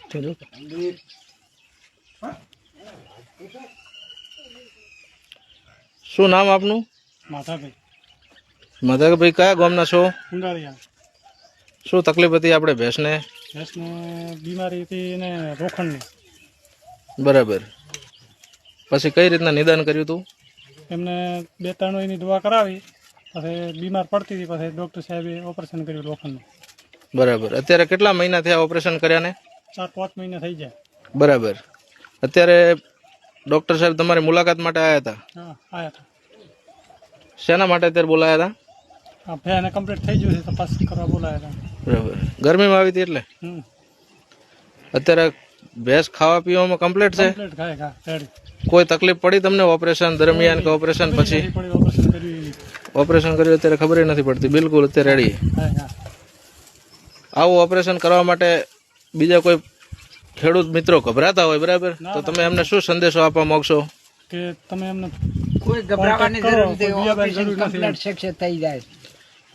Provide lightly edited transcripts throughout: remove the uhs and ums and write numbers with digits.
શું નામ આપનું? માધાભાઈ કયા ગામના છો? શું તકલીફ હતી આપણે ભેંસને? બીમારી હતી ને રોખણની. બરાબર. પછી કઈ રીતના નિદાન કર્યું હતું? એમને 2-3 એની દવા કરાવી, પછી બીમાર પડતી હતી, પછી ડૉક્ટર સાહેબે ઓપરેશન કર્યું રોખણનું. બરાબર. અત્યારે કેટલા મહિના થયા ઓપરેશન કર્યા ને? 4-5 મહિના થઈ જાય. બરાબર. અત્યારે ડૉક્ટર સાહેબ તમારી મુલાકાત માટે આવ્યા હતા? હા, આવ્યા હતા. શેના માટે અત્યારે બોલાયા હતા? ભેંને કમ્પ્લીટ થઈ ગયું છે, તપાસ કરવા બોલાયા હતા. બરાબર. ગરમીમાં આવી હતી એટલે? અત્યારે ભેંસ ખાવા પીવામાં કમ્પ્લીટ છે? કમ્પ્લીટ ખાય રેડી. કોઈ તકલીફ પડી તમને ઓપરેશન દરમિયાન કે ઓપરેશન પછી? ઓપરેશન કર્યું અત્યારે ખબર નથી પડતી. બિલકુલ અત્યારે રેડી. આવું ઓપરેશન કરવા માટે બીજા કોઈ ખેડૂત મિત્રો ગભરાતા હોય, બરાબર, તો તમે એમને શું સંદેશો આપવા માંગશો? કે તમે એમને કોઈ ગભરાવાની જરૂર નથી, ઓપરેશન કમ્પ્લીટ સક્સેસ થઈ જાય.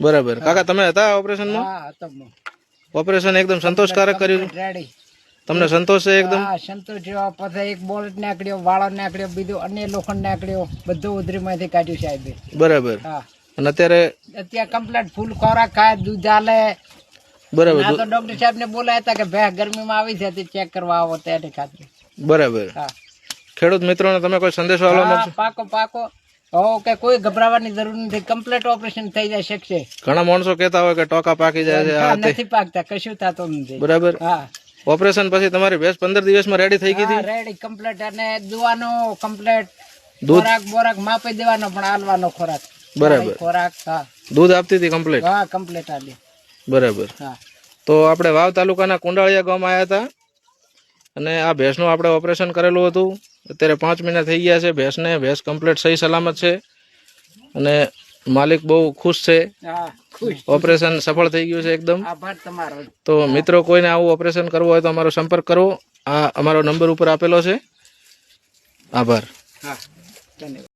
બરાબર. કાકા તમે હતા ઓપરેશનમાં? હા, હતો. ઓપરેશન એકદમ સંતોષકારક કર્યું? રેડી. તમને સંતોષ છે એકદમ? હા, સંતોષ જેવો. પછી એક બોલ્ટ નાખ્યો, વાળો નાખ્યો, બીજું અન્ય લોખંડ નાખ્યો, બધું ઉધરીમાંથી કાઢ્યું સાહેબે. બરાબર. હા. અને અત્યારે કમ્પ્લીટ ફૂલ ખોરાક ખાય, દૂધ આલે. બરાબર. આ તો ડોક્ટર સાહેબ ને બોલાયા હતા કે ભેંસ ગરમીમાં આવી છે, ચેક કરવા આવો તેની ખાતર. બરાબર. હા. ખેડૂત મિત્રોને તમે કોઈ સંદેશો આપવા માંગશો? પાકો હો કે કોઈ ગભરાવાની જરૂર નથી, કમ્પ્લીટ ઓપરેશન થઈ જાય શકશે. ઘણા માણસો કહેતા હોય કે ટોકા પાકી જાય છે, આ તે. નથી પાકતા, કશું થતું નથી. બરાબર. હા. ઓપરેશન પછી તમારી ભેંસ 15 દિવસમાં રેડી થઈ ગઈ હતી? Ready complete. અને દુવાનો કમ્પ્લીટ, ખોરાક બોરાક માપી દેવાનો, પણ આલવાનો ખોરાક. બરાબર. ખોરાક. હા. દૂધ આપતી હતી કમ્પ્લીટ? હા, કમ્પ્લીટ આલી. બરાબર. હા. તો આપણે વાવ તાલુકાના કુંડાળિયા ગામ આવ્યા હતા અને આ ભેંસનું આપણે ઓપરેશન કરેલું હતું. અત્યારે 5 મહિના થઈ ગયા છે ભેંસને. ભેંસ કમ્પ્લીટ સહી સલામત છે અને માલિક બહુ ખુશ છે. ઓપરેશન સફળ થઈ ગયું છે એકદમ. આભાર તમારો. તો મિત્રો કોઈને આવું ઓપરેશન કરવું હોય તો અમારો સંપર્ક કરવો. આ અમારો નંબર ઉપર આપેલો છે. આભાર. હા, ધન્યવાદ.